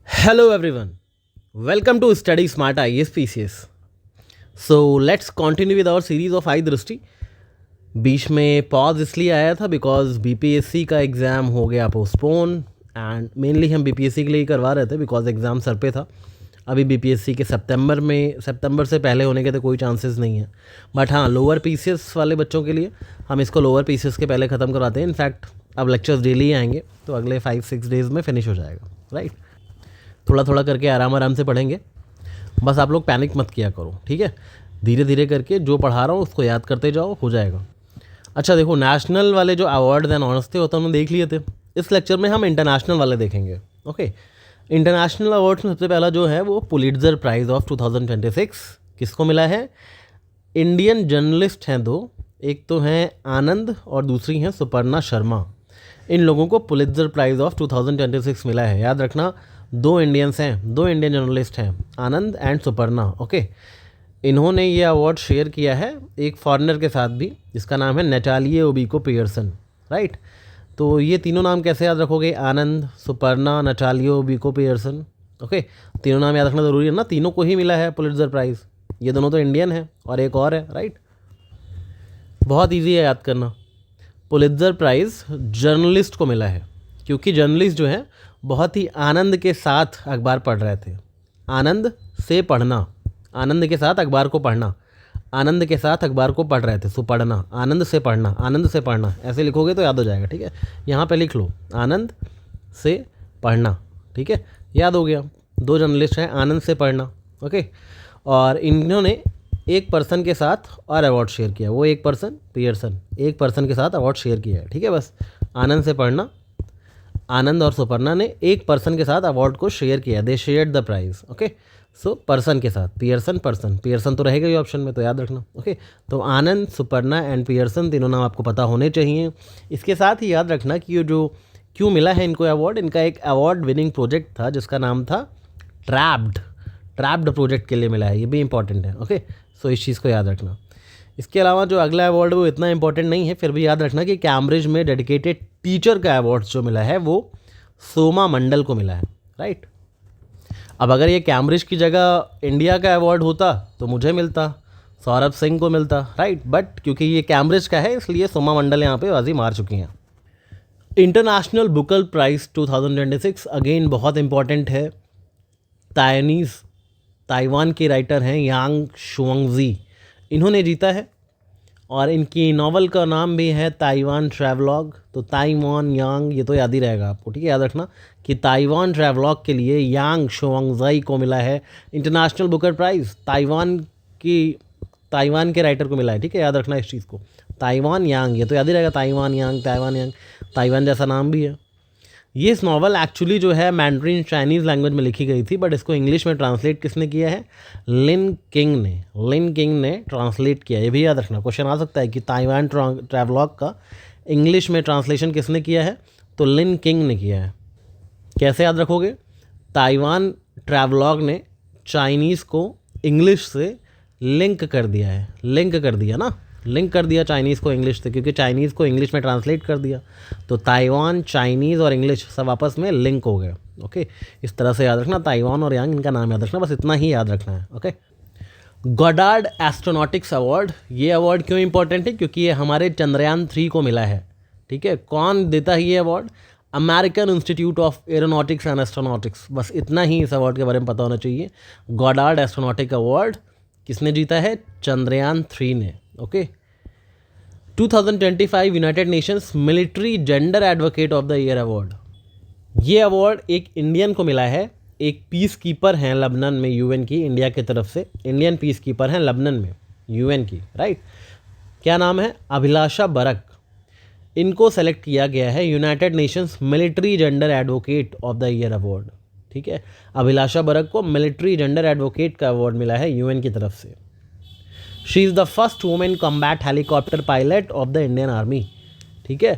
Hello everyone, welcome to Study Smart IAS PCS. So let's continue with our series of आई दृष्टि. बीच में pause इसलिए आया था because BPSC का एग्ज़ाम हो गया पोस्टपोन एंड मेनली हम बीपीएससी के लिए ही करवा रहे थे बिकॉज एग्ज़ाम सर पे था. अभी बीपीएससी के सितंबर से पहले होने के तो कोई चांसेस नहीं है. बट हाँ, लोअर पीसीएस वाले बच्चों के लिए हम इसको लोअर पीसीएस के पहले ख़त्म करवाते हैं. इनफैक्ट अब लेक्चर्स डेली आएंगे तो अगले 5-6 डेज़ में फिनिश हो जाएगा. राइट, थोड़ा थोड़ा करके आराम से पढ़ेंगे. बस आप लोग पैनिक मत किया करो, ठीक है. धीरे धीरे करके जो पढ़ा रहा हूँ उसको याद करते जाओ, हो जाएगा. अच्छा देखो, नेशनल वाले जो अवार्ड एंड ऑनर्स थे वो तो हमने देख लिए थे. इस लेक्चर में हम इंटरनेशनल वाले देखेंगे. ओके, इंटरनेशनल अवार्ड्स में सबसे पहला जो है वो पुलिट्जर प्राइज़ ऑफ 2026 किसको मिला है. इंडियन जर्नलिस्ट हैं दो, एक तो हैं आनंद और दूसरी हैं सुपर्णा शर्मा. इन लोगों को पुलिट्जर प्राइज़ ऑफ 2026 मिला है. याद रखना, दो इंडियन जर्नलिस्ट हैं, आनंद एंड सुपर्णा. ओके, इन्होंने ये अवार्ड शेयर किया है एक फॉरेनर के साथ भी जिसका नाम है नटालिए ओबिको पियर्सन. राइट, तो ये तीनों नाम कैसे याद रखोगे, आनंद, सुपर्णा, नटालिए ओबिको पियर्सन. ओके, तीनों नाम याद रखना ज़रूरी है ना. तीनों को ही मिला है पुलिट्जर प्राइज़. ये दोनों तो इंडियन है और एक और है. राइट, बहुत ईजी है याद करना. पुलिट्जर प्राइज़ जर्नलिस्ट को मिला है क्योंकि जर्नलिस्ट जो है बहुत ही आनंद के साथ अखबार पढ़ रहे थे. आनंद से पढ़ना, आनंद के साथ अखबार को पढ़ना, आनंद के साथ अखबार को पढ़ रहे थे. सुपढ़ना, आनंद से पढ़ना, आनंद से पढ़ना, ऐसे लिखोगे तो याद हो जाएगा. ठीक है, यहाँ पे लिख लो आनंद से पढ़ना. ठीक है, याद हो गया. दो जर्नलिस्ट हैं, आनंद से पढ़ना. ओके, और इन्होंने एक पर्सन के साथ और अवार्ड शेयर किया. वो एक पर्सन पियर्सन, एक पर्सन के साथ अवार्ड शेयर किया है. ठीक है, बस आनंद से पढ़ना, आनंद और सुपर्णा ने एक पर्सन के साथ अवार्ड को शेयर किया. They shared the prize. Okay, so person के साथ, पियर्सन पर्सन, पियर्सन तो रहेगा ही ऑप्शन में, तो याद रखना. ओके, तो आनंद, सुपर्णा एंड पियर्सन तीनों नाम आपको पता होने चाहिए. इसके साथ ही याद रखना कि ये जो क्यों मिला है इनको अवार्ड, इनका एक अवार्ड विनिंग प्रोजेक्ट था जिसका नाम था ट्रैप्ड प्रोजेक्ट के लिए मिला है. ये भी इंपॉर्टेंट है. ओके, सो इस चीज़ को याद रखना. इसके अलावा जो अगला अवार्ड वो इतना इंपॉर्टेंट नहीं है, फिर भी याद रखना कि कैम्ब्रिज में डेडिकेटेड टीचर का अवार्ड जो मिला है वो सोमा मंडल को मिला है. राइट, अब अगर ये कैम्ब्रिज की जगह इंडिया का अवार्ड होता तो मुझे मिलता, सौरभ सिंह को मिलता. राइट, बट क्योंकि ये कैम्ब्रिज का है इसलिए सोमा मंडल यहाँ पे बाजी मार चुकी हैं. इंटरनेशनल बुकर प्राइज़ 2026 अगेन बहुत इंपॉर्टेंट है. ताइवान के राइटर हैं यांग शुआंगजी, इन्होंने जीता है और इनकी नावल का नाम भी है ताइवान ट्रैवलॉग. तो ताइवान यांग, ये तो याद ही रहेगा आपको. ठीक है, याद रखना कि ताइवान ट्रैवलॉग के लिए यांग शुआंगजाई को मिला है इंटरनेशनल बुकर प्राइज़. ताइवान के राइटर को मिला है. ठीक है, याद रखना इस चीज़ को. ताइवान यांग, ये तो याद ही रहेगा. ताइवान यांग, ताइवान जैसा नाम भी है. ये इस नावल एक्चुअली जो है मैंड्रीन चाइनीज़ लैंग्वेज में लिखी गई थी, बट इसको इंग्लिश में ट्रांसलेट किसने किया है, लिन किंग ने ट्रांसलेट किया. ये भी याद रखना, क्वेश्चन आ सकता है कि ताइवान ट्रैवलॉग का इंग्लिश में ट्रांसलेशन किसने किया है, तो लिन किंग ने किया है. कैसे याद रखोगे, ताइवान ट्रैवलॉग ने चाइनीज़ को इंग्लिश से लिंक कर दिया है. लिंक कर दिया चाइनीज़ को इंग्लिश से, क्योंकि चाइनीज़ को इंग्लिश में ट्रांसलेट कर दिया तो ताइवान, चाइनीज़ और इंग्लिश सब आपस में लिंक हो गए. ओके, इस तरह से याद रखना. ताइवान और यांग, इनका नाम याद रखना, बस इतना ही याद रखना है. ओके, गॉडार्ड एस्ट्रोनॉटिक्स अवार्ड, ये अवार्ड क्यों इंपॉर्टेंट है, क्योंकि ये हमारे चंद्रयान 3 को मिला है. ठीक है, कौन देता है ये award, American institute of aeronautics and astronautics. बस इतना ही इस अवार्ड के बारे में पता होना चाहिए. गॉडार्ड एस्ट्रोनॉटिक अवार्ड किसने जीता है, चंद्रयान 3 ने. Okay, 2025 United Nations military gender advocate of the year award, ये अवार्ड एक इंडियन को मिला है. एक पीस कीपर हैं लबनान में, यूएन की, इंडिया की तरफ से इंडियन पीस कीपर हैं लबनान में, यूएन की. राइट, क्या नाम है, अभिलाषा बरक. इनको सेलेक्ट किया गया है United Nations military gender advocate of the year award. ठीक है, अभिलाषा बरक को मिलिट्री जेंडर एडवोकेट का अवार्ड मिला है यूएन की तरफ से. She is the first women combat helicopter pilot of the Indian army. ठीक है,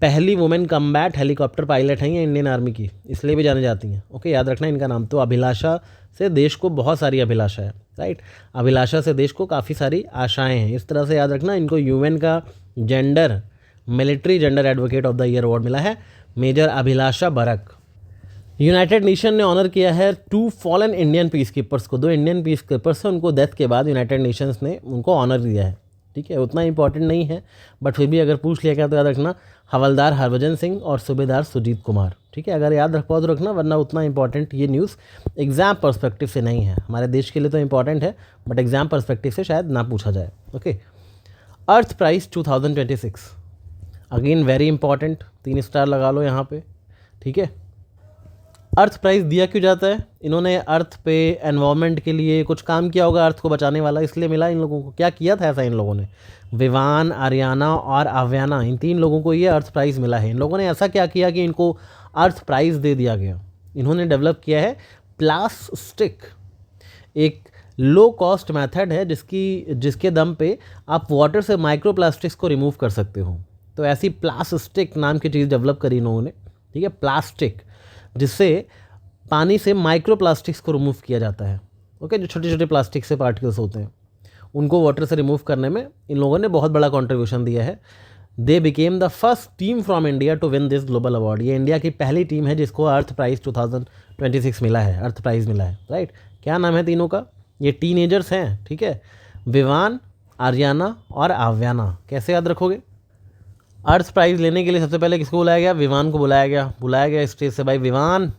पहली वुमेन कम्बैट हेलीकॉप्टर पायलट हैं ये इंडियन आर्मी की, इसलिए भी जाने जाती हैं. ओके, याद रखना इनका नाम. तो अभिलाषा से देश को बहुत सारी अभिलाषा है. राइट, अभिलाषा से देश को काफ़ी सारी आशाएं हैं. इस तरह से याद रखना. इनको यूएन का military gender advocate of the year award मिला है, मेजर अभिलाषा बरक. यूनाइटेड नेशन ने ऑनर किया है 2 फॉलन इंडियन पीस कीपर्स को। 2 इंडियन पीस कीपर्स हैं, उनको डेथ के बाद यूनाइटेड नेशंस ने उनको ऑनर दिया है। ठीक है, उतना इंपॉर्टेंट नहीं है बट फिर भी अगर पूछ लिया गया तो याद रखना, हवलदार हरभजन सिंह और सूबेदार सुजीत कुमार। ठीक है, अगर याद रख पाओ तो रखना, वरना उतना इंपॉर्टेंट ये न्यूज़ एग्जाम पर्सपेक्टिव से नहीं है। हमारे देश के लिए तो इंपॉर्टेंट है बट एग्जाम पर्सपेक्टिव से शायद ना पूछा जाए। Okay, earth prize 2026 again very important, 3 star लगा लो यहाँ पे। ठीक है, अर्थ प्राइज़ दिया क्यों जाता है? इन्होंने अर्थ पे एनवायरनमेंट के लिए कुछ काम किया होगा, अर्थ को बचाने वाला, इसलिए मिला इन लोगों को। क्या किया था ऐसा इन लोगों ने? विवान, आर्याना और आव्याना, इन 3 लोगों को ये अर्थ प्राइज़ मिला है। इन लोगों ने ऐसा क्या किया कि इनको अर्थ प्राइज़ दे दिया गया? इन्होंने डेवलप किया है प्लास्टिक, एक लो कॉस्ट मेथड है जिसके दम पे आप वाटर से माइक्रो प्लास्टिक्स को रिमूव कर सकते हो। तो ऐसी प्लास्टिक नाम की चीज़ डेवलप करी इन्होंने। ठीक है, प्लास्टिक, जिससे पानी से माइक्रो प्लास्टिक्स को रिमूव किया जाता है। ओके, जो छोटे छोटे प्लास्टिक से पार्टिकल्स होते हैं उनको वाटर से रिमूव करने में इन लोगों ने बहुत बड़ा कंट्रीब्यूशन दिया है। They became the first team from India to win this global award. ये इंडिया की पहली टीम है जिसको अर्थ प्राइज़ 2026 मिला है, अर्थ प्राइज़ मिला है। राइट, क्या नाम है तीनों का? ये टीनेजर्स हैं। ठीक है, विवान, आर्याना और आव्याना। कैसे याद रखोगे? अर्थ प्राइज़ लेने के लिए सबसे पहले किसको बुलाया गया? विवान को बुलाया गया स्टेज से, भाई विवान।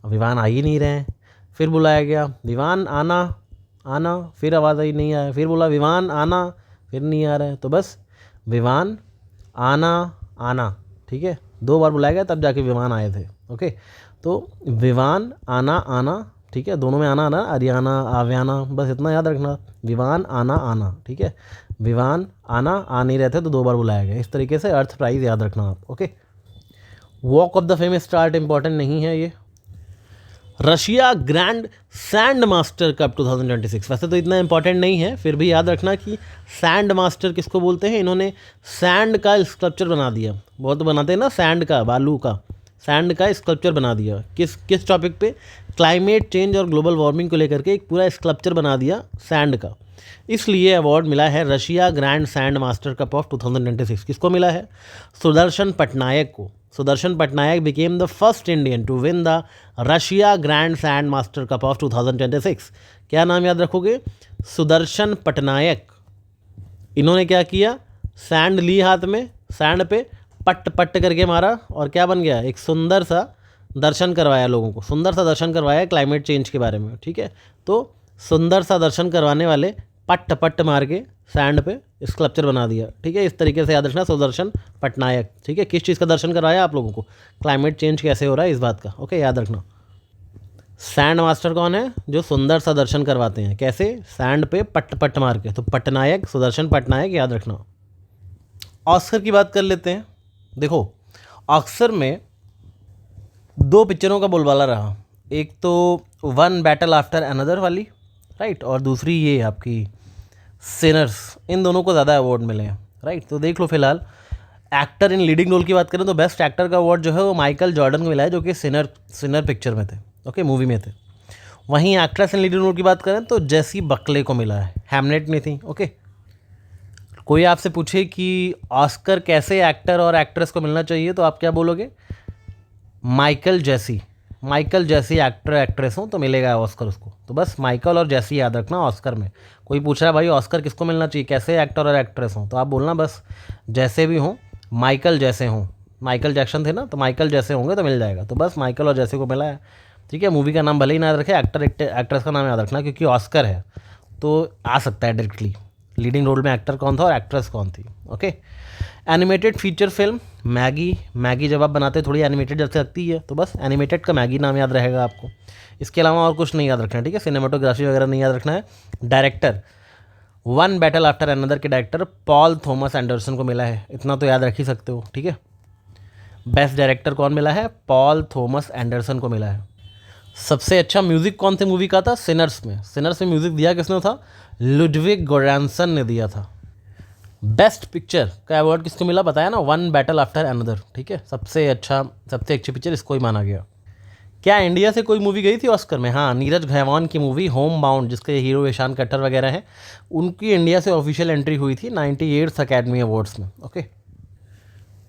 अब विवान आ ही नहीं रहे हैं। फिर बुलाया गया, विवान आना, फिर आवाज़ आई नहीं आया, फिर बोला विवान आना, फिर नहीं आ रहा है। तो बस विवान आना। ठीक है, 2 बार बुलाया गया तब जाके विमान आए थे। ओके, तो विवान आना। ठीक है, दोनों में आना, आर्याना, आव्याना, बस इतना याद रखना, विवान आना। ठीक है, विवान आ नहीं रहे थे तो 2 बार बुलाया गया। इस तरीके से अर्थ प्राइज़ याद रखना आप। Okay, walk of the fame start important नहीं है ये। Russia Grand Sand Master cup 2026, वैसे तो इतना इंपॉर्टेंट नहीं है, फिर भी याद रखना कि सैंड मास्टर किसको बोलते हैं। इन्होंने सैंड का स्कल्पचर बना दिया। बहुत बनाते हैं ना सैंड का, बालू का, सैंड का स्कल्पचर बना दिया। किस टॉपिक पे? क्लाइमेट चेंज और ग्लोबल वार्मिंग को लेकर के एक पूरा स्कल्पचर बना दिया सैंड का। इसलिए अवार्ड मिला है Russia Grand Sand Master Cup of 2026। किसको मिला है? सुदर्शन पटनायक को। Sudarshan Patnaik became the first Indian to win the Russia Grand Sand Master Cup of 2026। क्या नाम याद रखोगे? सुदर्शन पटनायक। इन्होंने क्या किया? सैंड ली हाथ में, सैंड पे पट करके मारा और क्या बन गया? एक सुंदर सा दर्शन करवाया लोगों को, सुंदर सा दर्शन करवाया क्लाइमेट चेंज के बारे में। ठीक है, तो सुंदर सा दर्शन करवाने वाले पट मार के सैंड पे स्कल्पचर बना दिया। ठीक है, इस तरीके से याद रखना, सुदर्शन पटनायक। ठीक है, किस चीज़ का दर्शन करवाया आप लोगों को? क्लाइमेट चेंज कैसे हो रहा है इस बात का। ओके, याद रखना। सैंड मास्टर कौन है? जो सुंदर सा दर्शन करवाते हैं। कैसे? सैंड पे पट मार के। तो पटनायक, सुदर्शन पटनायक, याद रखना। ऑस्कर की बात कर लेते हैं। देखो, ऑस्कर में 2 पिक्चरों का बोलबाला रहा। एक तो वन बैटल आफ्टर अनदर वाली, राइट, और दूसरी ये आपकी सिनर्स। इन दोनों को ज़्यादा अवार्ड मिले हैं। राइट, तो देख लो फिलहाल एक्टर इन लीडिंग रोल की बात करें तो बेस्ट एक्टर का अवार्ड जो है वो माइकल जॉर्डन को मिला है, जो कि सिनर पिक्चर में थे। ओके, मूवी में थे। वहीं एक्ट्रेस इन लीडिंग रोल की बात करें तो जेसी बकले को मिला है, हैमलेट में थी। ओके, कोई आपसे पूछे कि ऑस्कर कैसे एक्टर और एक्ट्रेस को मिलना चाहिए तो आप क्या बोलोगे? माइकल जैसी एक्टर एक्ट्रेस हो तो मिलेगा ऑस्कर उसको। तो बस माइकल और जैसी याद रखना ऑस्कर में। कोई पूछ रहा है भाई ऑस्कर किसको मिलना चाहिए, कैसे एक्टर और एक्ट्रेस हो, तो आप बोलना बस जैसे भी हों, माइकल जैसे हों। माइकल जैक्सन थे ना, तो माइकल जैसे होंगे तो मिल जाएगा। तो बस माइकल और जैसे को मिला है। ठीक है, मूवी का नाम भले ही ना याद रखे, एक्ट्रेस का नाम याद रखना, क्योंकि ऑस्कर है तो आ सकता है डायरेक्टली लीडिंग रोल में एक्टर कौन था और एक्ट्रेस कौन थी। Okay, animated feature film Maggi जब आप बनाते थोड़ी एनिमेटेड जैसे लगती है, तो बस एनिमेटेड का मैगी नाम याद रहेगा आपको। इसके अलावा और कुछ नहीं याद रखना है। ठीक है, सिनेमाटोग्राफी वगैरह नहीं याद रखना है। Director one battle after another के डायरेक्टर पॉल थॉमस एंडरसन को मिला है, इतना तो याद रख ही सकते हो। ठीक है, बेस्ट डायरेक्टर कौन मिला है? पॉल थॉमस एंडरसन को मिला है। सबसे अच्छा म्यूज़िक कौन सी मूवी का था? सिनर्स में म्यूज़िक दिया किसने था? लुडविग गोरांसन ने दिया था। बेस्ट पिक्चर का अवार्ड किसको मिला? बताया ना, वन बैटल आफ्टर अनदर। ठीक है, सबसे अच्छी पिक्चर इसको ही माना गया। क्या इंडिया से कोई मूवी गई थी ऑस्कर में? हाँ, नीरज घैवान की मूवी होम बाउंड, जिसके हीरो ईशान कट्टर वगैरह हैं, उनकी इंडिया से ऑफिशियल एंट्री हुई थी 98th अकेडमी अवार्ड्स में। Okay,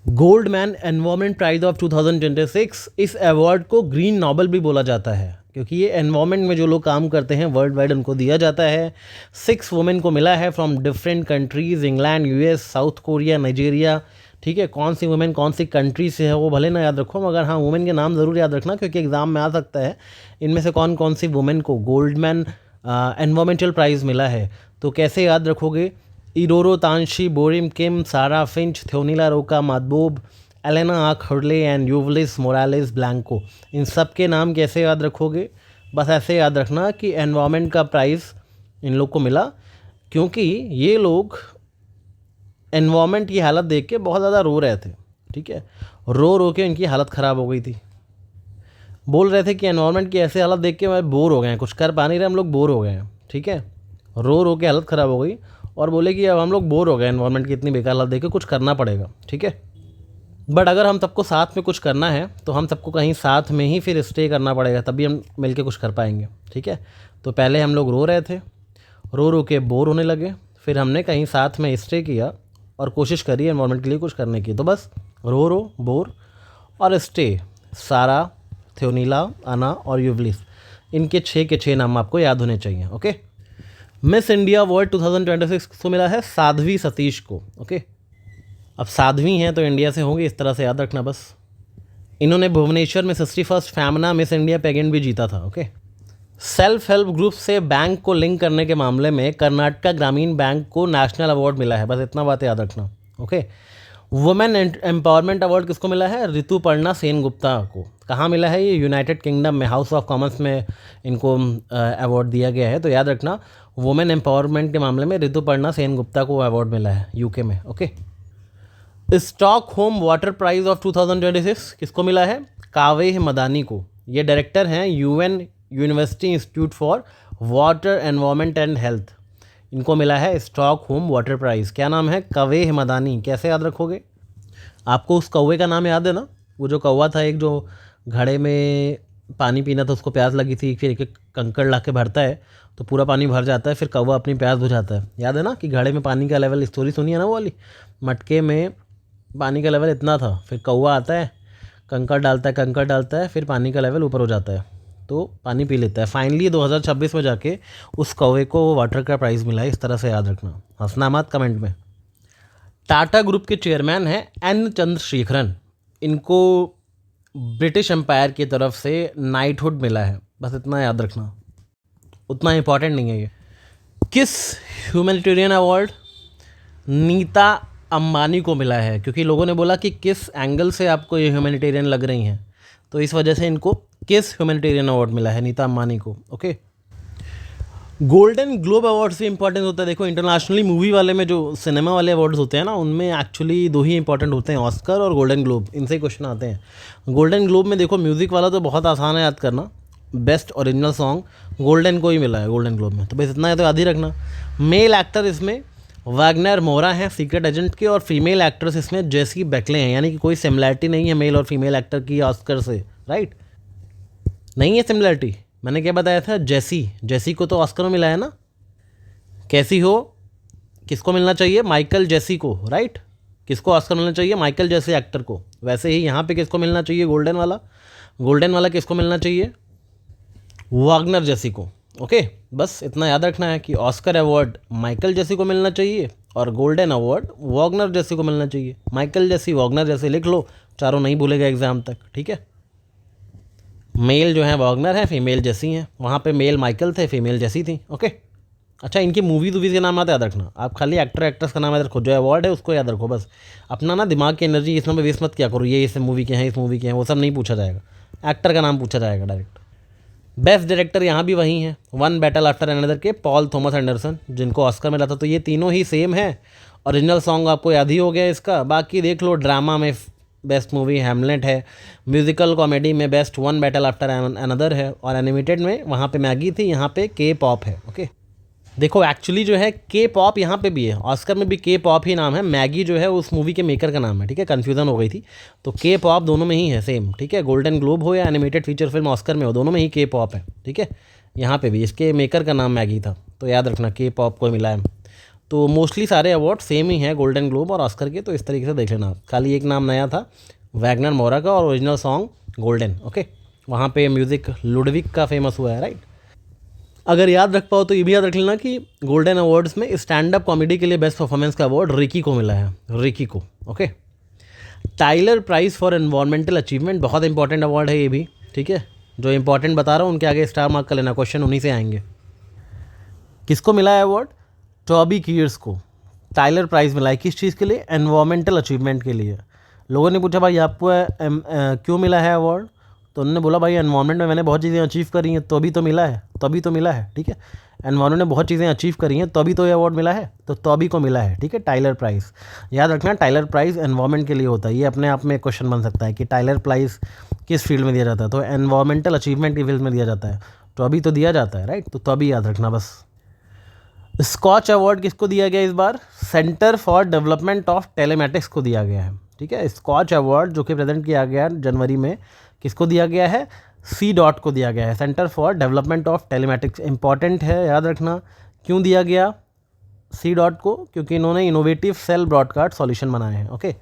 Goldman environment prize of 2026, इस अवार्ड को ग्रीन नोबल भी बोला जाता है क्योंकि ये एनवायरनमेंट में जो लोग काम करते हैं वर्ल्ड वाइड उनको दिया जाता है। 6 वुमेन को मिला है from different countries, England, US, south Korea, Nigeria. ठीक है, कौन सी वुमेन कौन सी कंट्री से है वो भले ना याद रखो, मगर हाँ वुमेन के नाम ज़रूर याद रखना क्योंकि एग्ज़ाम में आ सकता है इनमें से कौन कौन सी वुमेन को गोल्डमैन एनवायरमेंटल प्राइज़ मिला है। तो कैसे याद रखोगे? इरोरो तानशी, बोरिम किम, सारा फिंच, थ्योनिला रोका मादबोब, एलेना आक हर्ले एंड यूवलिस मोरालेस ब्लैंको। इन सब के नाम कैसे याद रखोगे? बस ऐसे याद रखना कि एनवायरनमेंट का प्राइज़ इन लोग को मिला क्योंकि ये लोग एनवायरनमेंट की हालत देख के बहुत ज़्यादा रो रहे थे। ठीक है, रो रो के इनकी हालत ख़राब हो गई थी। बोल रहे थे कि एनवायरनमेंट की ऐसी हालत देख के मैं बोर हो गए हैं, कुछ कर पा नहीं रहे, हम लोग बोर हो गए हैं। ठीक है, रो रो के हालत ख़राब हो गई और बोले कि अब हम लोग बोर हो गए एनवायरनमेंट की इतनी बेकार हालत देख के, कुछ करना पड़ेगा। ठीक है, बट अगर हम सबको साथ में कुछ करना है तो हम सबको कहीं साथ में ही फिर स्टे करना पड़ेगा, तभी हम मिलके कुछ कर पाएंगे। ठीक है, तो पहले हम लोग रो रहे थे, रो रो के बोर होने लगे, फिर हमने कहीं साथ में स्टे किया और कोशिश करी एनवायरनमेंट के लिए कुछ करने की। तो बस रो रो, बोर और स्टे, सारा, थ्योनीला, आना और यूवलिस, इनके 6 के 6 नाम आपको याद होने चाहिए। ओके, मिस इंडिया अवार्ड 2026 को मिला है साध्वी सतीश को। ओके, अब साध्वी हैं तो इंडिया से होंगे, इस तरह से याद रखना बस। इन्होंने भुवनेश्वर में 61st फैमना मिस इंडिया पेगेंट भी जीता था। ओके, सेल्फ हेल्प ग्रुप से बैंक को लिंक करने के मामले में कर्नाटका ग्रामीण बैंक को नेशनल अवार्ड मिला है, बस इतना बात याद रखना। ओके, वुमेन एम्पावरमेंट अवार्ड किसको मिला है? ऋतुपर्णा सेनगुप्ता को। कहाँ मिला है ये? यूनाइटेड किंगडम में, हाउस ऑफ कॉमन्स में इनको अवार्ड दिया गया है। तो याद रखना, वुमेन एम्पावरमेंट के मामले में ऋतुपर्णा सेनगुप्ता को अवार्ड मिला है यूके में। Okay, Stockholm Water Prize of 2026 किसको मिला है? कावेह मदानी को। ये डायरेक्टर हैं UN university institute for water environment and health. इनको मिला है स्टॉकहोम वाटर प्राइज़। क्या नाम है? कवेह मदानी। कैसे याद रखोगे? आपको उस कौवे का नाम याद है ना? वो जो कौवा था एक, जो घड़े में पानी पीना था, उसको प्यास लगी थी, फिर एक एक कंकड़ ला के भरता है तो पूरा पानी भर जाता है, फिर कौवा अपनी प्यास बुझाता है। याद है ना कि घड़े में पानी का लेवल, स्टोरी सुनी है ना वो वाली? मटके में पानी का लेवल इतना था, फिर कौवा आता है, कंकड़ डालता है, फिर पानी का लेवल ऊपर हो जाता है तो पानी पी लेता है। फाइनली 2026 में जाके उस कौवे को वाटर का प्राइज़ मिला है। इस तरह से याद रखना, हंसना मत कमेंट में। टाटा ग्रुप के चेयरमैन हैं एन चंद्रशेखरन। इनको ब्रिटिश एम्पायर की तरफ से नाइटहुड मिला है, बस इतना याद रखना, उतना इंपॉर्टेंट नहीं है ये। किस ह्यूमैनिटेरियन अवार्ड नीता अंबानी को मिला है? क्योंकि लोगों ने बोला कि किस एंगल से आपको ये ह्यूमैनिटेरियन लग रही हैं, तो इस वजह से इनको किस ह्यूमैनिटेरियन अवार्ड मिला है नीता अंबानी को। ओके, गोल्डन ग्लोब अवार्ड से इंपॉर्टेंट होता है। देखो, इंटरनेशनली मूवी वाले में जो सिनेमा वाले अवार्ड्स होते हैं ना, उनमें एक्चुअली 2 ही इंपॉर्टेंट होते हैं, ऑस्कर और गोल्डन ग्लोब। इनसे ही क्वेश्चन आते हैं। गोल्डन ग्लोब में देखो, म्यूज़िक वाला तो बहुत आसान है याद करना, बेस्ट ओरिजिनल सॉन्ग गोल्डन को ही मिला है गोल्डन ग्लोब में, तो बस इतना है तो याद ही रखना। मेल एक्टर इसमें वैगनर मोरा हैं सीक्रेट एजेंट के, और फीमेल एक्ट्रेस इसमें जेसी बेकले हैं, यानी कि कोई सिमिलैरिटी नहीं है मेल और फीमेल एक्टर की ऑस्कर से, राइट? नहीं है सिमिलैरिटी। मैंने क्या बताया था? जेसी को तो ऑस्कर में मिला है ना। कैसी हो, किसको मिलना चाहिए? माइकल जेसी को, राइट? किसको ऑस्कर मिलना चाहिए? माइकल जेसी एक्टर को। वैसे ही यहाँ पे किसको मिलना चाहिए? गोल्डन वाला किसको मिलना चाहिए? वैगनर जेसी को। ओके, बस इतना याद रखना है कि ऑस्कर अवार्ड माइकल जेसी को मिलना चाहिए और गोल्डन अवार्ड वैगनर जेसी को मिलना चाहिए। माइकल जेसी, वैगनर जेसी लिख लो, चारों नहीं भूलेगा एग्जाम तक। ठीक है, मेल जो है वैगनर है, फीमेल जेसी हैं। वहाँ पे मेल माइकल थे, फीमेल जेसी थी। ओके, अच्छा, इनकी मूवीज़ के नाम याद रखना। आप खाली एक्टर एक्ट्रेस का नाम याद रखो, जो अवार्ड है उसको याद रखो बस। अपना ना दिमाग की एनर्जी इसमें वेस्ट मत किया करो, ये इस मूवी के हैं, इस मूवी के हैं, वो सब नहीं पूछा जाएगा। एक्टर का नाम पूछा जाएगा डायरेक्ट। बेस्ट डायरेक्टर यहाँ भी वही हैं, वन बैटल आफ्टर अनदर के पॉल थॉमस एंडरसन, जिनको ऑस्कर मिला था। तो ये तीनों ही सेम है। ओरिजिनल सॉन्ग आपको याद ही हो गया इसका। बाकी देख लो, ड्रामा में बेस्ट मूवी हैमलेट है, म्यूजिकल कॉमेडी में best one battle after another है, और एनिमेटेड में वहाँ पे मैगी थी, यहाँ पे के पॉप है। ओके, देखो एक्चुअली जो है के पॉप यहाँ पे भी है, ऑस्कर में भी के पॉप ही नाम है, मैगी जो है उस मूवी के मेकर का नाम है। ठीक है, कन्फ्यूज़न हो गई थी, तो के पॉप दोनों में ही है सेम। ठीक है, गोल्डन ग्लोब हो या एनिमेटेड फीचर फिल्म ऑस्कर में हो, दोनों में ही के पॉप है। ठीक है, यहाँ पे भी इसके मेकर का नाम मैगी था, तो याद रखना के पॉप को मिला है। तो मोस्टली सारे अवार्ड सेम ही हैं, गोल्डन ग्लोब और ऑस्कर के, तो इस तरीके से देख लेना। खाली एक नाम नया था, वैगनर मोरा का, और ओरिजिनल सॉन्ग गोल्डन। ओके, वहाँ पे म्यूज़िक लुडविक का फेमस हुआ है, राइट। अगर याद रख पाओ तो ये भी याद रख लेना कि गोल्डन अवार्ड्स में स्टैंड अप कॉमेडी के लिए बेस्ट परफॉर्मेंस का अवार्ड रिकी को मिला है, रिकी को। Okay, Tyler Prize for Environmental Achievement, बहुत इंपॉर्टेंट अवार्ड है ये भी, ठीक है। जो इंपॉर्टेंट बता रहा हूँ उनके आगे स्टार मार्क कर लेना, क्वेश्चन उन्हीं से आएंगे। किसको मिला है अवार्ड? टॉबी कीयर्स को टाइलर प्राइज़ मिला है। किस चीज़ के लिए? एनवायरमेंटल अचीवमेंट के लिए। लोगों ने पूछा भाई आपको क्यों मिला है अवार्ड, तो उन्होंने बोला भाई एनवायरनमेंट में मैंने बहुत चीज़ें अचीव करी हैं, तो भी तो मिला है, तभी तो मिला है, ठीक है। एनवायरनमेंट में बहुत चीज़ें अचीव करी हैं तभी तो ये अवार्ड मिला है, तो तभी को मिला है, ठीक है। टाइलर प्राइज़ याद रखना, टाइलर प्राइज़ एनवायरनमेंट के लिए होता है। ये अपने आप में क्वेश्चन बन सकता है कि टाइलर प्राइज़ किस फील्ड में दिया जाता है, तो एनवायरमेंटल अचीवमेंट की फील्ड में दिया जाता है, तो अभी तो दिया जाता है, राइट। तो अभी याद रखना बस। स्कॉच अवार्ड किसको दिया गया इस बार? Centre for Development of Telematics को दिया गया है, ठीक है। स्कॉच अवार्ड जो कि प्रेजेंट किया गया जनवरी में, किसको दिया गया है? सी डॉट को दिया गया है, centre for Development of telematics. Important है, याद रखना। क्यों दिया गया सी डॉट को? क्योंकि इन्होंने इनोवेटिव सेल ब्रॉडकास्ट सॉल्यूशन बनाए हैं। Okay,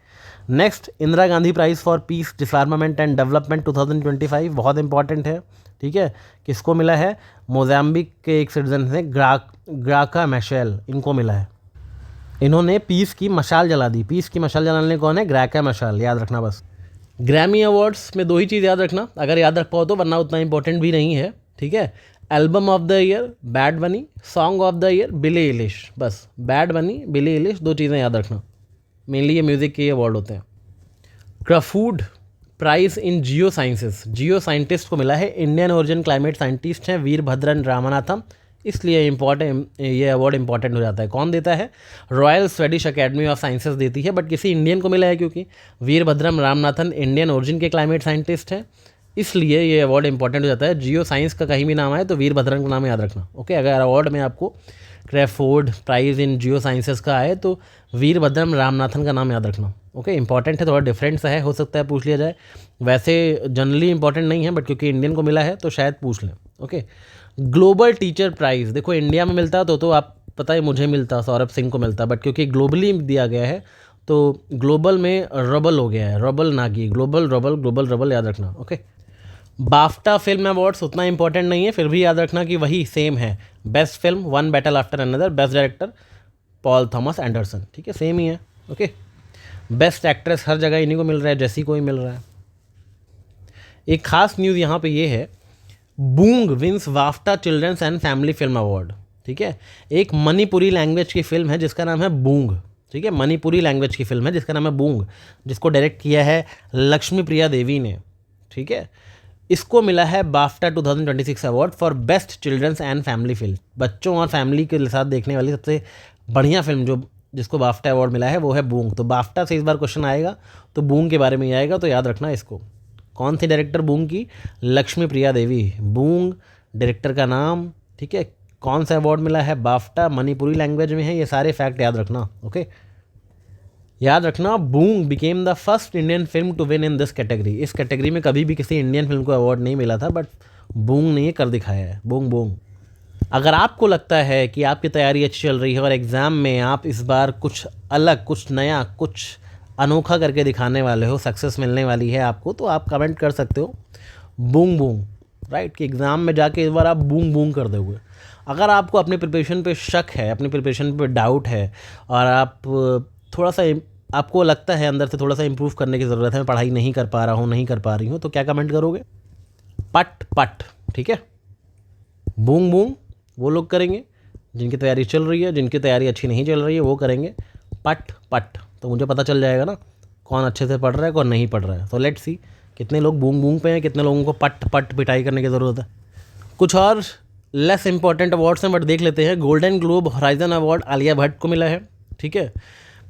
next Indira Gandhi prize for piece, डिसआर्मामेंट and development 2025, बहुत इंपॉर्टेंट है, ठीक है। किसको मिला है? मोजाम्बिक के एक सिटीजन से ग्राका मैशेल, इनको मिला है। इन्होंने पीस की मशाल जला दी। पीस की मशाल जलाने कौन है? ग्राका मैशेल, याद रखना बस। ग्रैमी अवार्ड्स में दो ही चीज़ याद रखना, अगर याद रख पाओ तो, वरना उतना इंपॉर्टेंट भी नहीं है, ठीक है। Album of the year Bad Bunny, song of the year Billie Eilish, बस बैड बनी बिली एलिश, दो चीज़ें याद रखना। मेनली ये म्यूज़िक के अवार्ड होते हैं। Crafoord prize in geosciences, geoscientist को मिला है। इंडियन ओरिजिन क्लाइमेट साइंटिस्ट हैं वीरभद्रन रामनाथम, इसलिए ये अवार्ड इंपॉर्टेंट हो जाता है। कौन देता है? Royal Swedish academy of sciences देती है, बट किसी इंडियन को मिला है क्योंकि वीरभद्रम रामनाथन इंडियन ओरिजिन के क्लाइमेट साइंटिस्ट हैं, इसलिए ये अवार्ड इंपॉर्टेंट हो जाता है। जियो साइंस का कहीं भी नाम आए तो वीरभद्रन का नाम याद रखना। ओके, अगर अवार्ड में आपको क्रेफोर्ड प्राइज़ इन जियो साइंसेस का आए तो वीरभद्रम रामनाथन का नाम याद रखना। ओके, इंपॉर्टेंट है, थोड़ा डिफरेंट सा है, हो सकता है पूछ लिया जाए। वैसे जनरली इंपॉर्टेंट नहीं है, बट क्योंकि इंडियन को मिला है तो शायद पूछ लें। ओके, ग्लोबल टीचर प्राइज़, देखो इंडिया में मिलता तो आप पता है मुझे मिलता, सौरभ सिंह को मिलता, बट क्योंकि ग्लोबली दिया गया है तो ग्लोबल में रबल हो गया है, रबल ना कि ग्लोबल रबल, ग्लोबल रबल, याद रखना। ओके, बाफ्टा फिल्म अवार्ड्स उतना इंपॉर्टेंट नहीं है, फिर भी याद रखना कि वही सेम है। Best film one battle after another, best director Paul Thomas Anderson, ठीक है, सेम ही है। ओके, बेस्ट एक्ट्रेस हर जगह इन्हीं को मिल रहा है, जैसी को ही मिल रहा है। एक खास न्यूज़ यहाँ पे ये है, Boong wins BAFTA children's and family film award, ठीक है। एक मणिपुरी लैंग्वेज की फिल्म है जिसका नाम है बूंग, ठीक है, मणिपुरी लैंग्वेज की फिल्म है जिसका नाम है बूंग, जिसको डायरेक्ट किया है लक्ष्मी प्रिया देवी ने, ठीक है। इसको मिला है BAFTA 2026 award for best children's and family film. बच्चों और फैमिली के साथ देखने वाली सबसे बढ़िया फिल्म जो जिसको बाफ्टा अवार्ड मिला है वो है बूंग। तो बाफ्टा से इस बार क्वेश्चन आएगा तो बूंग के बारे में ही आएगा, तो याद रखना इसको। कौन सी डायरेक्टर बूंग की? लक्ष्मी प्रिया देवी। बूंग डायरेक्टर का नाम, ठीक है। कौन सा अवार्ड मिला है? बाफ्टा, मणिपुरी लैंग्वेज में है, ये सारे फैक्ट याद रखना। ओके, याद रखना, Boong became the first Indian film to win in this category. इस कैटेगरी में कभी भी किसी इंडियन फिल्म को अवार्ड नहीं मिला था, बट बूंग ने ये कर दिखाया है। बूंग बूंग। अगर आपको लगता है कि आपकी तैयारी अच्छी चल रही है और एग्ज़ाम में आप इस बार कुछ अलग, कुछ नया, कुछ अनोखा करके दिखाने वाले हो, सक्सेस मिलने वाली है आपको, तो आप कमेंट कर सकते हो बूंग बूंग, राइट, कि एग्ज़ाम में जाके इस बार आप बूंग बूंग कर दोगे। अगर आपको अपनी प्रिपरेशन पे शक है, अपनी प्रिपरेशन पे डाउट है, और आप थोड़ा सा आपको लगता है अंदर से थोड़ा सा इम्प्रूव करने की ज़रूरत है, मैं पढ़ाई नहीं कर पा रहा हूँ, नहीं कर पा रही हूँ, तो क्या कमेंट करोगे? पट पट, ठीक है। बूंग बूंग वो लोग करेंगे जिनकी तैयारी चल रही है, जिनकी तैयारी अच्छी नहीं चल रही है वो करेंगे पट पट, तो मुझे पता चल जाएगा ना कौन अच्छे से पढ़ रहा है, कौन नहीं पढ़ रहा है। तो लेट्स सी कितने लोग बूंग बूंग पे हैं, कितने लोगों को पट पट पिटाई करने की ज़रूरत है। कुछ और लेस इंपॉर्टेंट अवार्ड्स हैं बट देख लेते हैं। Golden globe horizon award Alia Bhatt को मिला है, ठीक है।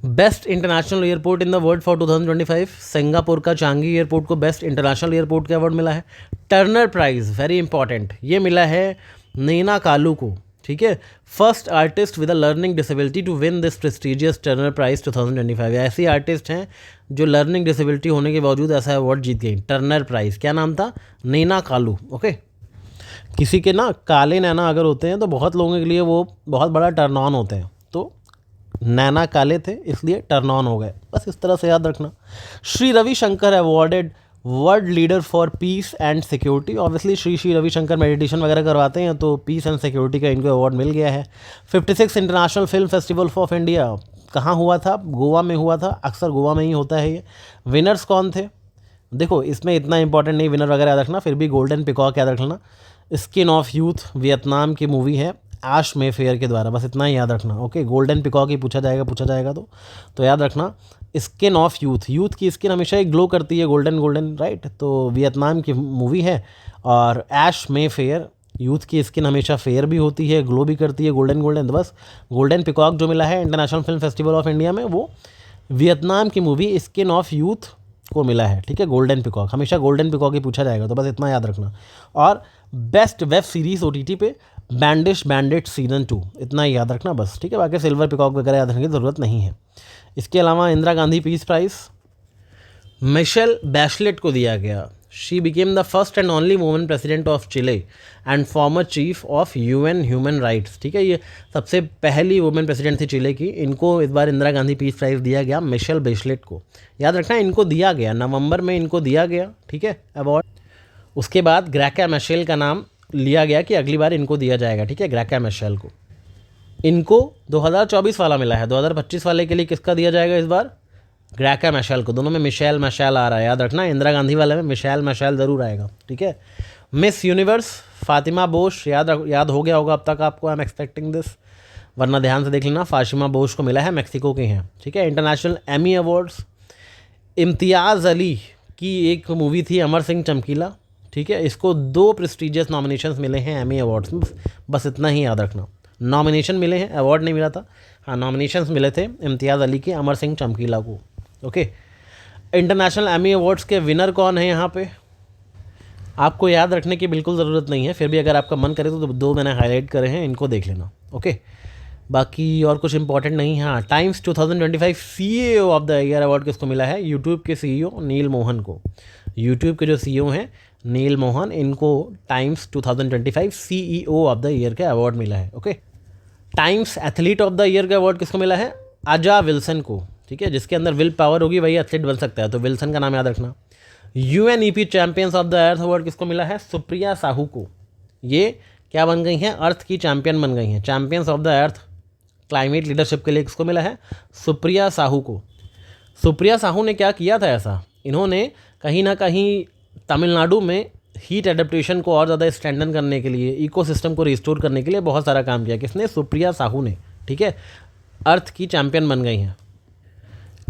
Best international airport in the world for 2025, Singapore का चांगी एयरपोर्ट को बेस्ट इंटरनेशनल एयरपोर्ट का अवार्ड मिला है। टर्नर प्राइज़ वेरी इंपॉर्टेंट, ये मिला है नैना कालू को, ठीक है। First artist with a learning disability to win this prestigious Turner Prize 2025। ऐसी आर्टिस्ट हैं जो लर्निंग डिसेबिलिटी होने के बावजूद ऐसा अवार्ड जीत गई। टर्नर प्राइज़, क्या नाम था? नैना कालू। ओके, किसी के ना काले नैना अगर होते हैं तो बहुत लोगों के लिए वो बहुत बड़ा टर्न ऑन होते हैं, तो नैना काले थे इसलिए टर्न ऑन हो गए, बस इस तरह से याद रखना। Shri Ravishankar awarded world leader for piece and security. Obviously Shri Ravishankar meditation वगैरह करवाते हैं तो पीस एंड सिक्योरिटी का इनको अवार्ड मिल गया है। 56 international film festival of India कहाँ हुआ था? गोवा में हुआ था, अक्सर गोवा में ही होता है ये। विनर्स कौन थे? देखो इसमें इतना इंपॉर्टेंट नहीं विनर वगैरह याद रखना, फिर भी गोल्डन पिकॉक याद रखना। स्किन ऑफ यूथ वियतनाम की मूवी है आश मेफेयर के द्वारा, बस इतना ही याद रखना। ओके, गोल्डन पिकॉक ही पूछा जाएगा तो याद रखना स्किन ऑफ यूथ। यूथ की स्किन हमेशा ही ग्लो करती है, गोल्डन गोल्डन, राइट? तो वियतनाम की मूवी है। और ऐश मेफेयर, यूथ की स्किन हमेशा फेयर भी होती है, ग्लो भी करती है, गोल्डन गोल्डन। तो बस गोल्डन पिकॉक जो मिला है international film festival of India में, वो वियतनाम की मूवी स्किन ऑफ यूथ को मिला है, ठीक है? गोल्डन पिकॉक, हमेशा गोल्डन पिकॉक ही पूछा जाएगा, तो बस इतना याद रखना। और बेस्ट वेब सीरीज ओटीटी पे बैंडिश बैंडिट सीजन 2, इतना ही याद रखना बस, ठीक है? बाकी सिल्वर पिकॉक वगैरह याद रखने की ज़रूरत नहीं है। इसके अलावा Indira Gandhi peace prize Michelle Bachelet को दिया गया। She became the first and only women president of Chile and former chief of UN human rights, ठीक है? ये सबसे पहली वुमेन प्रेसिडेंट थी चिले की। इनको इस बार इंदिरा गांधी पीस प्राइज़ दिया गया मिशेल बैशलेट को, याद रखना इनको दिया गया, नवंबर में इनको दिया गया, ठीक है, अवार्ड। उसके बाद ग्रेका मैशेल का नाम लिया गया कि अगली बार इनको दिया जाएगा, ठीक है, ग्रेका मैशेल को। इनको 2024 वाला मिला है, 2025 वाले के लिए किसका दिया जाएगा इस बार? ग्रेका मैशेल को। दोनों में मिशेल मैशेल आ रहा है, याद रखना। इंदिरा गांधी वाले में मिशेल मैशेल ज़रूर आएगा, ठीक है। मिस यूनिवर्स फातिमा बोश, याद हो गया होगा अब तक आपको, आई एम एक्सपेक्टिंग दिस, वरना ध्यान से देख लेना। फातिमा बोश को मिला है, मेक्सिको के हैं, ठीक है। इंटरनेशनल एमी अवार्ड्स, इम्तियाज़ अली की एक मूवी थी अमर सिंह चमकीला, ठीक है, इसको 2 प्रेस्टिजियस नॉमिनेशंस मिले हैं एमी अवार्ड्स में, बस इतना ही याद रखना। नॉमिनेशन मिले हैं, अवार्ड नहीं मिला था, हाँ नॉमिनेशंस मिले थे इम्तियाज़ अली के अमर सिंह चमकीला को। ओके, इंटरनेशनल एमी अवार्ड्स के विनर कौन है यहाँ पे? आपको याद रखने की बिल्कुल ज़रूरत नहीं है, फिर भी अगर आपका मन करे तो 2 मैंने हाईलाइट करे हैं, इनको देख लेना। ओके, बाकी और कुछ इंपॉर्टेंट नहीं है। हाँ, times 2025 CEO of the year award किसको मिला है? यूट्यूब के CEO नील मोहन को। यूट्यूब के जो CEO हैं नील मोहन, इनको times 2025 CEO of the year का अवार्ड मिला है। Okay, times athlete of the year का अवार्ड किसको मिला है? आजा विल्सन को, ठीक है, जिसके अंदर विल पावर होगी वही एथलीट बन सकता है, तो विल्सन का नाम याद रखना। UNEP champions of the earth award किसको मिला है? सुप्रिया साहू को। ये क्या बन गई हैं? अर्थ की चैंपियन बन गई हैं, champions of the earth climate leadership के लिए किसको मिला है? सुप्रिया साहू को। सुप्रिया साहू ने क्या किया था ऐसा? इन्होंने कहीं ना कहीं तमिलनाडु में हीट एडेप्टेशन को और ज़्यादा स्ट्रेंथन करने के लिए, इकोसिस्टम को रिस्टोर करने के लिए बहुत सारा काम किया। किसने? सुप्रिया साहू ने, ठीक है, अर्थ की चैंपियन बन गई हैं।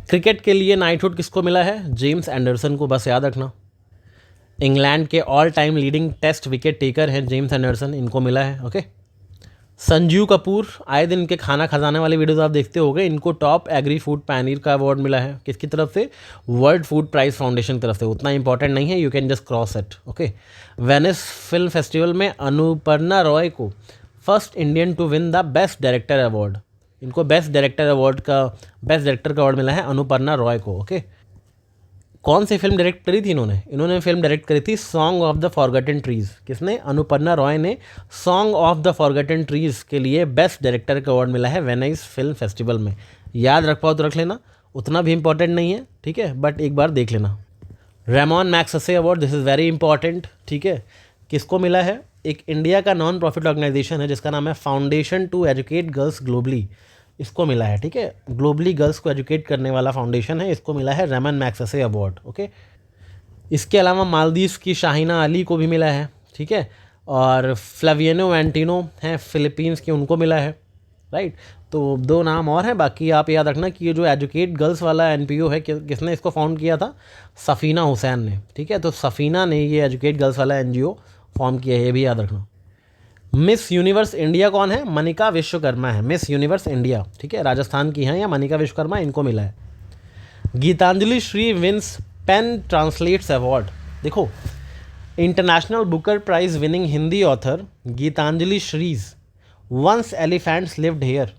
क्रिकेट के लिए नाइटहुड किसको मिला है? जेम्स एंडरसन को, बस याद रखना। इंग्लैंड के all time leading test wicket taker हैं जेम्स एंडरसन, इनको मिला है। ओके, संजीव कपूर, आए दिन इनके खाना खजाने वाली वीडियोस आप देखते होंगे, इनको टॉप एग्री फूड पैनियर का अवार्ड मिला है। किसकी तरफ से? वर्ल्ड फूड प्राइज फाउंडेशन की तरफ से। उतना इंपॉर्टेंट नहीं है, you can just cross it. Okay, Venice film festival में अनुपर्णा रॉय को first Indian to win the best director award, इनको बेस्ट डायरेक्टर का अवार्ड मिला है अनुपर्णा रॉय को। ओके, कौन सी फिल्म डायरेक्ट करी थी इन्होंने? इन्होंने फिल्म डायरेक्ट करी थी song of the forgotten trees. किसने? अनुपर्णा रॉय ने। Song of the forgotten trees के लिए बेस्ट डायरेक्टर का अवार्ड मिला है वेनाइस फिल्म फेस्टिवल में। याद रख पाओ तो रख लेना, उतना भी इंपॉर्टेंट नहीं है, ठीक है, बट एक बार देख लेना। Ramon Magsaysay award, this is very important, ठीक है, किसको मिला है? एक इंडिया का नॉन प्रॉफिट ऑर्गेनाइजेशन है जिसका नाम है Foundation to Educate Girls Globally, इसको मिला है, ठीक है, ग्लोबली गर्ल्स को एजुकेट करने वाला फाउंडेशन है, इसको मिला है रेमन मैग्सेसे अवार्ड। ओके, इसके अलावा मालदीव्स की शाहिना अली को भी मिला है, ठीक है, और फ्लावियनो एंटिनो हैं फिलीपींस की, उनको मिला है, राइट। तो 2 नाम और हैं, बाकी आप याद रखना कि ये जो एजुकेट गर्ल्स वाला NPO है, किसने इसको फाउंड किया था? सफ़ीना हुसैन ने, ठीक है, तो सफ़ीना ने ये एजुकेट गर्ल्स वाला NGO फॉर्म किया है, ये भी याद रखना। मिस यूनिवर्स इंडिया कौन है? मनिका विश्वकर्मा है, मिस यूनिवर्स इंडिया, ठीक है, राजस्थान की हैं या मनिका विश्वकर्मा, इनको मिला है। Geetanjali Shree wins PEN translates award. देखो, international Booker prize winning Hindi author Geetanjali Shree's once elephants lived here,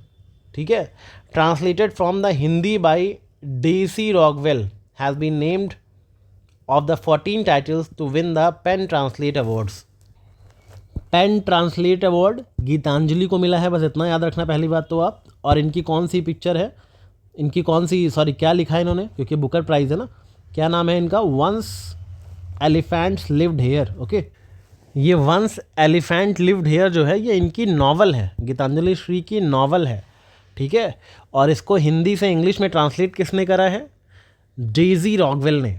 ठीक है, translated from the Hindi by Daisy Rockwell, has been named of the 14 titles to win the PEN translate awards. PEN translate award Geetanjali को मिला है, बस इतना याद रखना पहली बात तो आप। और इनकी कौन सी पिक्चर है, इनकी कौन सी, सॉरी क्या लिखा है इन्होंने, क्योंकि बुकर प्राइज़ है ना, क्या नाम है इनका, Once elephants lived Here. Okay, ये वंस एलिफेंट लिव्ड हेयर जो है ये इनकी नावल है, गीतांजलि श्री की नावल है, ठीक है। और इसको हिंदी से इंग्लिश में ट्रांसलेट किसने करा है, डेजी रॉकवेल ने,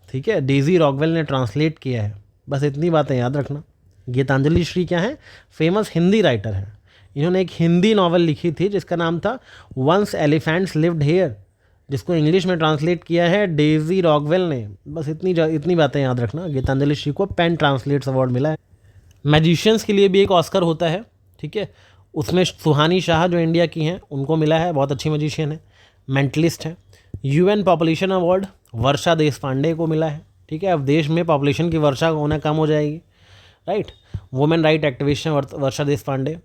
ठीक है, डेजी रॉकवेल ने ट्रांसलेट किया है। बस इतनी बातें याद रखना। गीतांजलि श्री क्या है, फेमस हिंदी राइटर है। इन्होंने एक हिंदी नावल लिखी थी जिसका नाम था वंस एलिफेंट्स लिव्ड हेयर, जिसको इंग्लिश में ट्रांसलेट किया है डेजी रॉकवेल ने। बस इतनी बातें याद रखना। गीतांजलि श्री को पेन ट्रांसलेट्स अवार्ड मिला है। मैजिशियंस के लिए भी एक ऑस्कर होता है, ठीक है, उसमें सुहानी शाह जो इंडिया की हैं उनको मिला है, बहुत अच्छी मैजिशियन है, मेंटलिस्ट है। यूएन पॉपुलेशन अवार्ड वर्षा देशपांडे को मिला है, ठीक है। अब देश में पॉपुलेशन की वर्षा होना कम हो जाएगी, राइट। वुमेन राइट एक्टिविस्ट हैं वर्षा देशपांडे।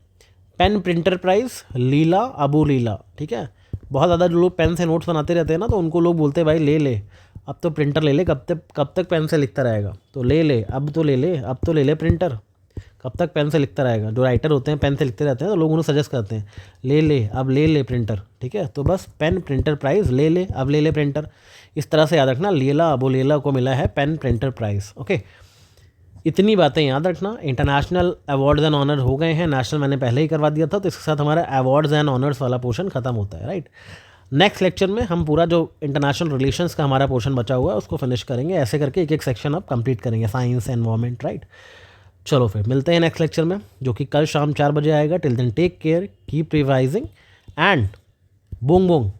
पेन प्रिंटर प्राइज़ लीला अबू लीला, ठीक है। बहुत ज़्यादा जो लोग पेन से नोट्स बनाते रहते हैं ना, तो उनको लोग बोलते हैं भाई ले अब तो प्रिंटर ले ले, कब तक पेन से लिखता रहेगा, तो ले अब तो ले ले प्रिंटर, कब तक पेन से लिखता रहेगा। जो राइटर होते हैं पेन से लिखते रहते हैं तो लोग उन्हें सजेस्ट करते हैं अब ले ले प्रिंटर, ठीक है। तो बस पेन प्रिंटर प्राइज़ अब ले ले प्रिंटर, इस तरह से याद रखना। लीला अबू लीला को मिला है पेन प्रिंटर प्राइज़। ओके, इतनी बातें याद रखना। इंटरनेशनल अवार्ड्स एंड ऑनर हो गए हैं, नेशनल मैंने पहले ही करवा दिया था, तो इसके साथ हमारा अवार्ड्स एंड ऑनर्स वाला पोर्शन खत्म होता है, राइट। नेक्स्ट लेक्चर में हम पूरा जो इंटरनेशनल रिलेशंस का हमारा पोर्शन बचा हुआ है उसको फिनिश करेंगे। ऐसे करके एक एक सेक्शन अब कंप्लीट करेंगे, साइंस एनवायरनमेंट, राइट। चलो फिर मिलते हैं नेक्स्ट लेक्चर में, जो कि कल शाम 4 बजे आएगा। Till then take care, keep revising and Boong Boong.